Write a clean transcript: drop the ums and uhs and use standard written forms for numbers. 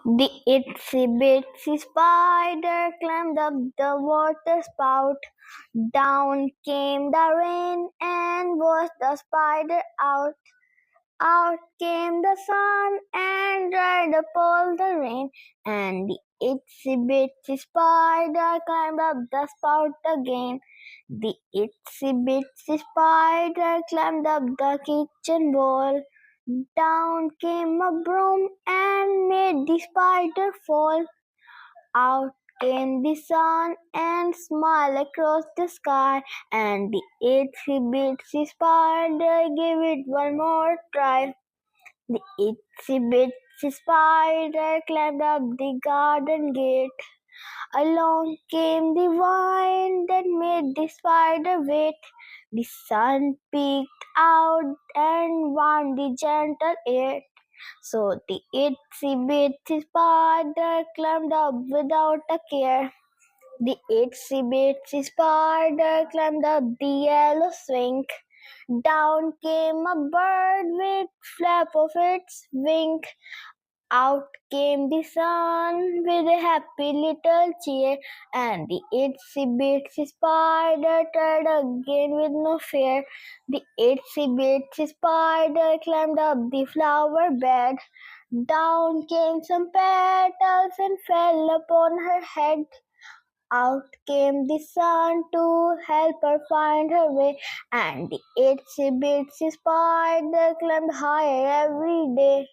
The itsy bitsy spider climbed up the water spout. Down came the rain and washed the spider out. Out came the sun and dried up all the rain. And the itsy bitsy spider climbed up the spout again. The itsy bitsy spider climbed up the kitchen wall. Down came a broom and made the spider fall. Out came the sun and smiled across the sky, and the itsy bitsy spider gave it one more try. The itsy bitsy spider climbed up the garden gate. Along came the wind that made the spider wait. The sun peeked out and warmed the gentle air. So the itsy bitsy spider climbed up without a care. The itsy bitsy spider climbed up the yellow swing. Down came a bird with flap of its wing. Out came the sun with a happy little cheer, and the itsy bitsy spider tried again with no fear. The itsy bitsy spider climbed up the flower bed. Down came some petals and fell upon her head. Out came the sun to help her find her way, and the itsy bitsy spider climbed higher every day.